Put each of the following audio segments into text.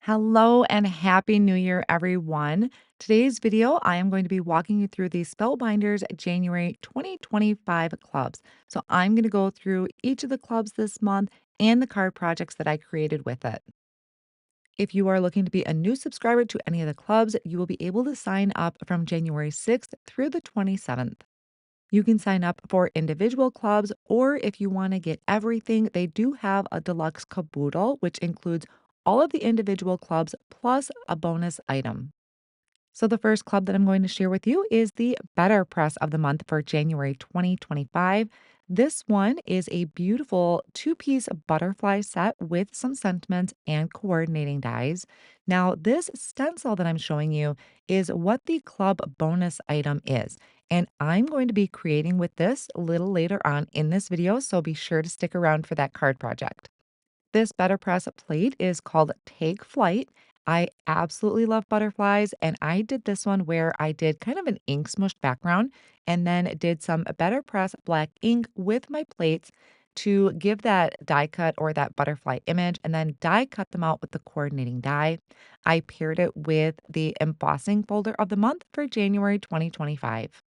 Hello and happy new year, everyone. Today's video, I am going to be walking you through the Spellbinders January 2025 clubs. So I'm going to go through each of the clubs this month and the card projects that I created with it. If you are looking to be a new subscriber to any of the clubs, you will be able to sign up from January 6th through the 27th. You can sign up for individual clubs, or if you want to get everything, they do have a deluxe caboodle, which includes all of the individual clubs plus a bonus item. So, the first club that I'm going to share with you is the Better Press of the month for January 2025. This one is a beautiful two-piece butterfly set with some sentiments and coordinating dies. Now, this stencil that I'm showing you is what the club bonus item is. And I'm going to be creating with this a little later on in this video, so be sure to stick around for that card project. This Betterpress plate is called Take Flight. I absolutely love butterflies, and I did this one where I did kind of an ink smushed background and then did some Betterpress black ink with my plates to give that die cut or that butterfly image, and then die cut them out with the coordinating die. I paired it with the embossing folder of the month for January 2025.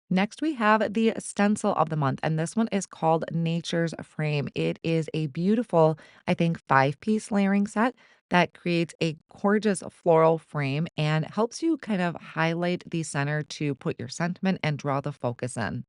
Next, we have the stencil of the month, and this one is called Nature's Frame. It is a beautiful, I think, five-piece layering set that creates a gorgeous floral frame and helps you kind of highlight the center to put your sentiment and draw the focus in.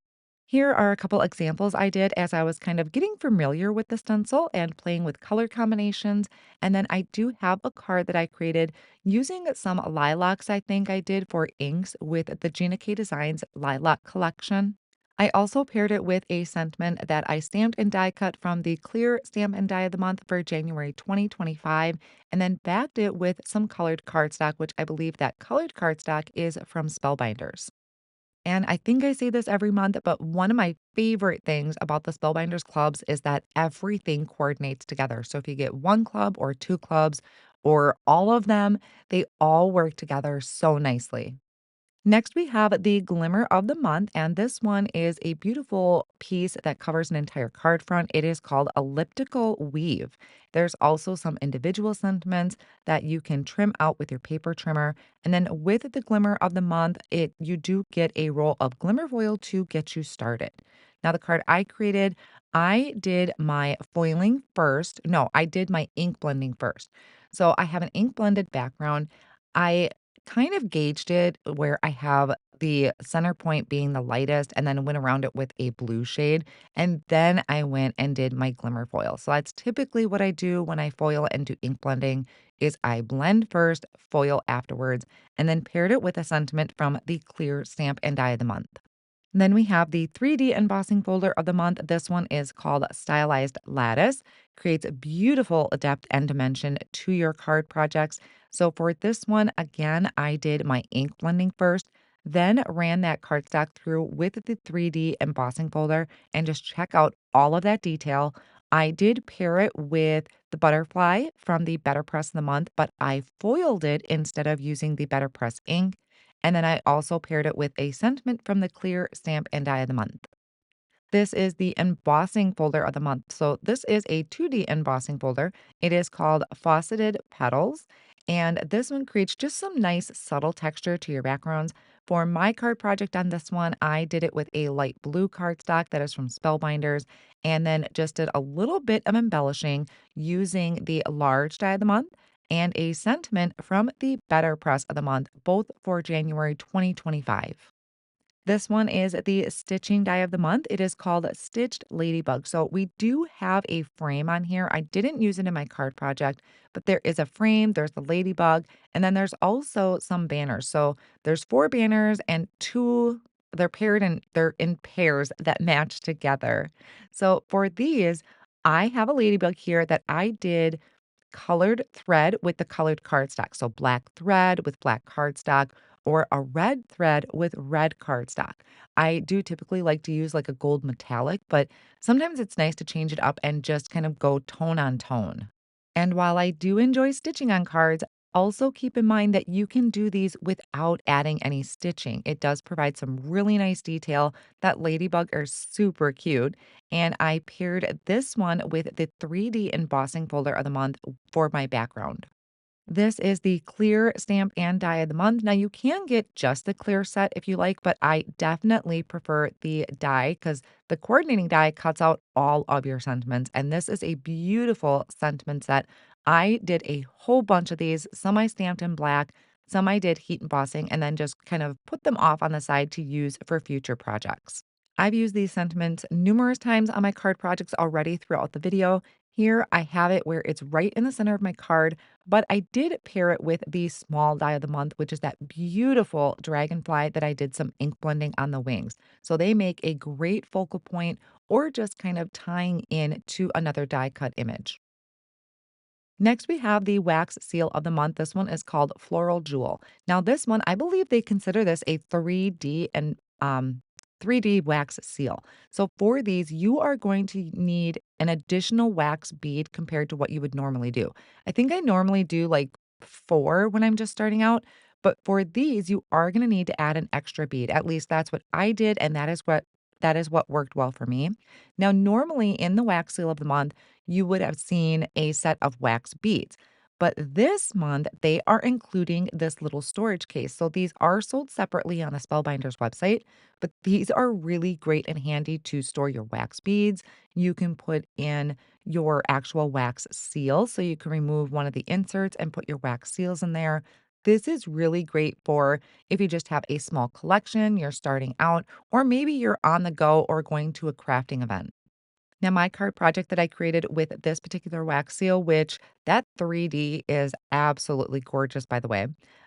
Here are a couple examples I did as I was kind of getting familiar with the stencil and playing with color combinations. And then I do have a card that I created using some lilacs I think I did for inks with the Gina K Designs Lilac Collection. I also paired it with a sentiment that I stamped and die cut from the clear stamp and die of the month for January 2025, and then backed it with some colored cardstock, which I believe that colored cardstock is from Spellbinders. And I think I say this every month, but one of my favorite things about the Spellbinders clubs is that everything coordinates together. So if you get one club or two clubs or all of them, they all work together so nicely. Next, we have the Glimmer of the Month, and this one is a beautiful piece that covers an entire card front. It is called Elliptical Weave. There's also some individual sentiments that you can trim out with your paper trimmer. And then with the Glimmer of the Month, you do get a roll of glimmer foil to get you started. Now, the card I created, I did my foiling first. No, I did my ink blending first. So I have an ink blended background. I kind of gauged it where I have the center point being the lightest and then went around it with a blue shade. And then I went and did my glimmer foil. So that's typically what I do when I foil and do ink blending is I blend first, foil afterwards, and then paired it with a sentiment from the clear stamp and die of the month. Then we have the 3D embossing folder of the month. This one is called Stylized Lattice. Creates a beautiful depth and dimension to your card projects. So for this one, again, I did my ink blending first, then ran that cardstock through with the 3D embossing folder and just check out all of that detail. I did pair it with the butterfly from the Better Press of the month, but I foiled it instead of using the Better Press ink. And then I also paired it with a sentiment from the clear stamp and die of the month. This is the embossing folder of the month. So this is a 2D embossing folder. It is called Fauceted Petals. And this one creates just some nice subtle texture to your backgrounds. For my card project on this one, I did it with a light blue cardstock that is from Spellbinders, and then just did a little bit of embellishing using the large die of the month and a sentiment from the Better Press of the month, both for January 2025. This one is the stitching die of the month. It is called Stitched Ladybug. So we do have a frame on here. I didn't use it in my card project, but there is a frame, there's the ladybug, and then there's also some banners. So there's four banners and two, they're paired and they're in pairs that match together. So for these, I have a ladybug here that I did colored thread with the colored cardstock. So black thread with black cardstock or a red thread with red cardstock. I do typically like to use like a gold metallic, but sometimes it's nice to change it up and just kind of go tone on tone. And while I do enjoy stitching on cards, also keep in mind that you can do these without adding any stitching. It does provide some really nice detail. That ladybug are super cute. And I paired this one with the 3D embossing folder of the month for my background. This is the clear stamp and die of the month. Now, you can get just the clear set if you like, but I definitely prefer the die because the coordinating die cuts out all of your sentiments. And this is a beautiful sentiment set. I did a whole bunch of these. Some I stamped in black, some I did heat embossing, and then just kind of put them off on the side to use for future projects. I've used these sentiments numerous times on my card projects already throughout the video. Here I have it where it's right in the center of my card, but I did pair it with the small die of the month, which is that beautiful dragonfly that I did some ink blending on the wings. So they make a great focal point or just kind of tying in to another die cut image. Next, we have the wax seal of the month. This one is called Floral Jewel. Now, this one, I believe they consider this a 3D and 3D wax seal. So for these, you are going to need an additional wax bead compared to what you would normally do. I think I normally do like 4 when I'm just starting out, but for these, you are going to need to add an extra bead. At least that's what I did, and that is what worked well for me. Now, normally in the wax seal of the month, you would have seen a set of wax beads. But this month, they are including this little storage case. So these are sold separately on the Spellbinders website, but these are really great and handy to store your wax beads. You can put in your actual wax seal. So you can remove one of the inserts and put your wax seals in there. This is really great for if you just have a small collection, you're starting out, or maybe you're on the go or going to a crafting event. Now, my card project that I created with this particular wax seal, which that 3D is absolutely gorgeous, by the way.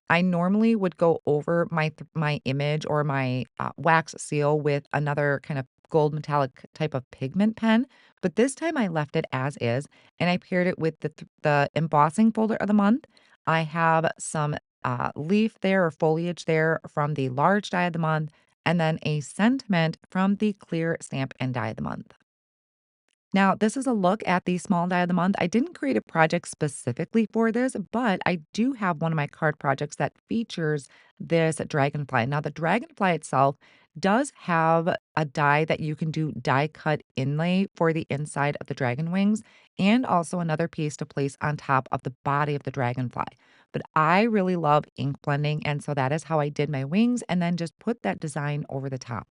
I normally would go over my image or my wax seal with another kind of gold metallic type of pigment pen, but this time I left it as is, and I paired it with the embossing folder of the month. I have some leaf there or foliage there from the large die of the month, and then a sentiment from the clear stamp and die of the month. Now, this is a look at the small die of the month. I didn't create a project specifically for this, but I do have one of my card projects that features this dragonfly. Now, the dragonfly itself does have a die that you can do die cut inlay for the inside of the dragon wings and also another piece to place on top of the body of the dragonfly. But I really love ink blending, and so that is how I did my wings and then just put that design over the top.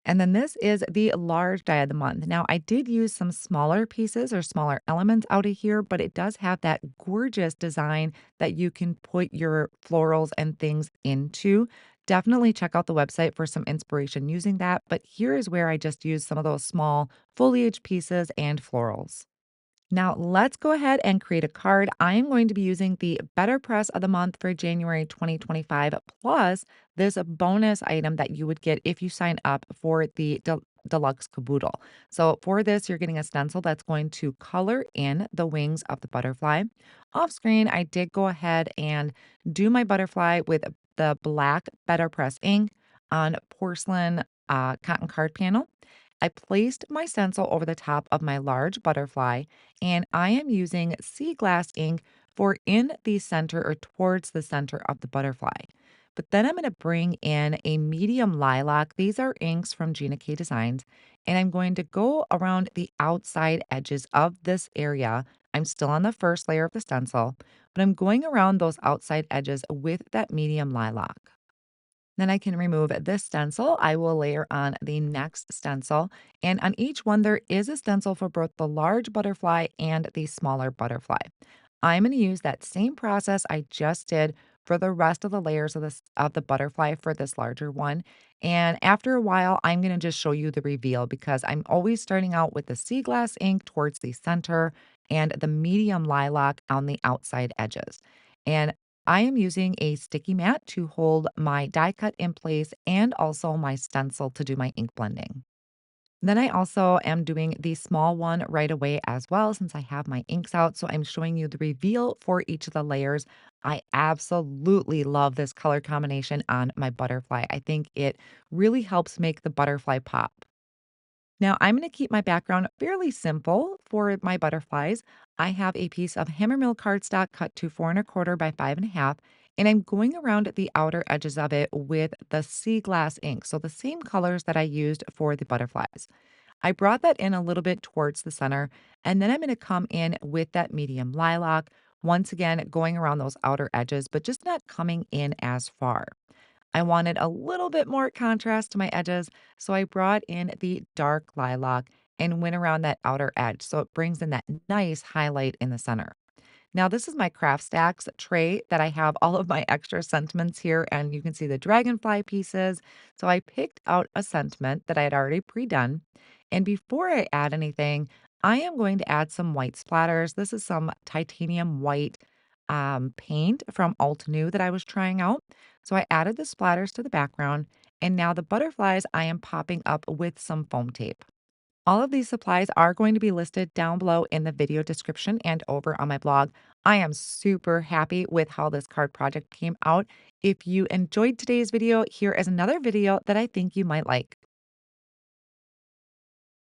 And then this is the large die of the month. Now, I did use some smaller pieces or smaller elements out of here, but it does have that gorgeous design that you can put your florals and things into. Definitely check out the website for some inspiration using that. But here is where I just used some of those small foliage pieces and florals. Now, let's go ahead and create a card. I am going to be using the Betterpress of the month for January 2025, plus this bonus item that you would get if you sign up for the deluxe caboodle. So, for this, you're getting a stencil that's going to color in the wings of the butterfly. Off screen, I did go ahead and do my butterfly with the black Betterpress ink on porcelain cotton card panel. I placed my stencil over the top of my large butterfly, and I am using sea glass ink for in the center or towards the center of the butterfly. But then I'm going to bring in a medium lilac. These are inks from Gina K Designs, and I'm going to go around the outside edges of this area. I'm still on the first layer of the stencil, but I'm going around those outside edges with that medium lilac. Then I can remove this stencil. I will layer on the next stencil. And on each one, there is a stencil for both the large butterfly and the smaller butterfly. I'm going to use that same process I just did for the rest of the layers of the butterfly for this larger one. And after a while, I'm going to just show you the reveal because I'm always starting out with the sea glass ink towards the center and the medium lilac on the outside edges. And I am using a sticky mat to hold my die cut in place and also my stencil to do my ink blending. Then I also am doing the small one right away as well since I have my inks out. So I'm showing you the reveal for each of the layers. I absolutely love this color combination on my butterfly. I think it really helps make the butterfly pop. Now, I'm going to keep my background fairly simple for my butterflies. I have a piece of hammermill cardstock cut to 4 1/4 by 5 1/2, and I'm going around the outer edges of it with the sea glass ink. So the same colors that I used for the butterflies. I brought that in a little bit towards the center, and then I'm going to come in with that medium lilac, Once again, going around those outer edges, but just not coming in as far. I wanted a little bit more contrast to my edges, so I brought in the dark lilac and went around that outer edge so it brings in that nice highlight in the center. Now, this is my craft stacks tray that I have all of my extra sentiments here, and you can see the dragonfly pieces. So I picked out a sentiment that I had already pre-done. And before I add anything, I am going to add some white splatters. This is some titanium white paint from Alt New that I was trying out. So I added the splatters to the background, and now the butterflies I am popping up with some foam tape. All of these supplies are going to be listed down below in the video description and over on my blog. I am super happy with how this card project came out. If you enjoyed today's video, here is another video that I think you might like.